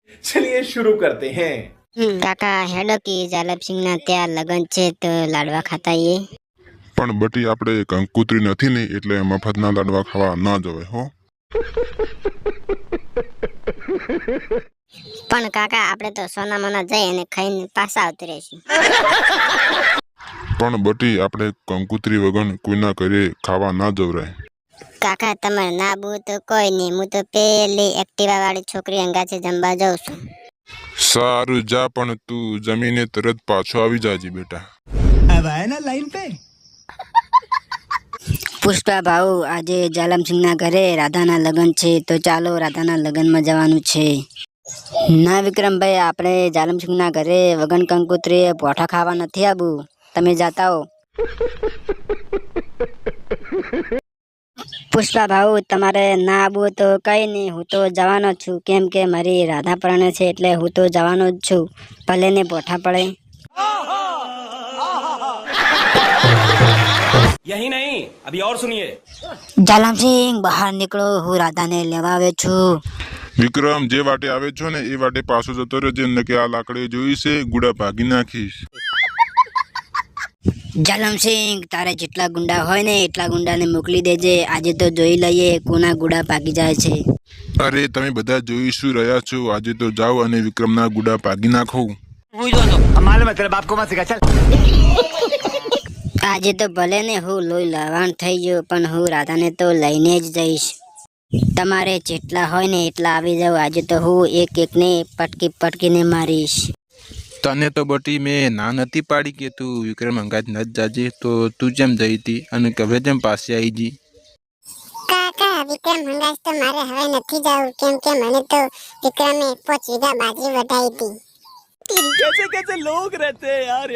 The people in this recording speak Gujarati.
चलिए शुरू करते हैं। કાકા હેડો કે જાલપસિંહના ત્યાં લગન છે તો લાડવા ખાતા આવીએ. પણ બટી આપણે કંકુતરી નથી ને એટલે મફતના લાડવા ખાવા ના જવાય હો. પણ કાકા આપણે તો સોનામાના જઈ અને ખાઈને પાછા આવતી રહીશું. પણ બટી આપણે કંકુતરી વગર કોઈના ઘરે ખાવા ના જવરાય. કાકા તમારે ના બહુ તો કોઈ નહીં, હું તો પેલી એક્ટિવા વાળી છોકરી અંગાચે જમવા જાઉં છું. સારું જા, પણ તું જમીને તરત પાછો આવી જાજે બેટા. अब आए ना लाइन पे। પુષ્પા ભાઉ, આજે જાલમસિંહના ઘરે રાધાના લગ્ન છે તો ચાલો રાધાના લગ્નમાં જવાનું છે. ના વિક્રમભાઈ, આપણે જાલમસિંહના ઘરે વગન કંકોત્રીએ પોઠા ખાવા નથી આવું. તમે જાતા હો. પુષ્પા ભાઉ, તમારે ના આવવું તો કઈ નહીં, હું તો જવાનો છું. કેમ કે મારી રાધા પરણે છે એટલે હું તો જવાનો જ છું, ભલે ને પોઠા પડે. यही नहीं, अभी और सुनिए। જાલમસિંહ, બહાર નીકળો, હું રાધાને લેવા આવ્યો છું. વિક્રમ, જે વાટે આવે છો ને એ વાટે પાછો જતો રહેજે, ને કે આ લાકડી જોઈ છે ગુડા ભાગી નાખીશ. જાલમસિંહ, તારે જેટલા ગુંડા હોય ને એટલા ગુંડાને મોકલી દેજે. આજે તો જોઈ લઈએ કોના ગુડા ભાગી જાય છે. અરે તમે બધા જોઈશું રહ્યા છો, આજે તો જાઓ અને વિક્રમના ગુડા ભાગી નાખો. मालूम है तेरे बाप को मत सिखा चल। આજે તો ભલે ને હું લોહી લવાણ થઈ ગયો, પણ હું રાધાને તો લઈને જ જઈશ. તમારે જેટલા હોય ને એટલા આવી જાવ. આજે તો હું એક એકને પટકી પટકીને મારીશ. તને તો બટી મેં ના નથી પાડી કે તું વિક્રમ અંગાત ન જાજે, તો તું જેમ જઈ હતી અને કવે જેમ પાસે આવી જી. કાકા વિક્રમ હંગાસ તો મારે હવે નથી જવું, કેમ કે મને તો વિક્રમે 5 વીઘા બાજરી વઢાઈ હતી. कैसे कैसे लोग रहते हैं यार।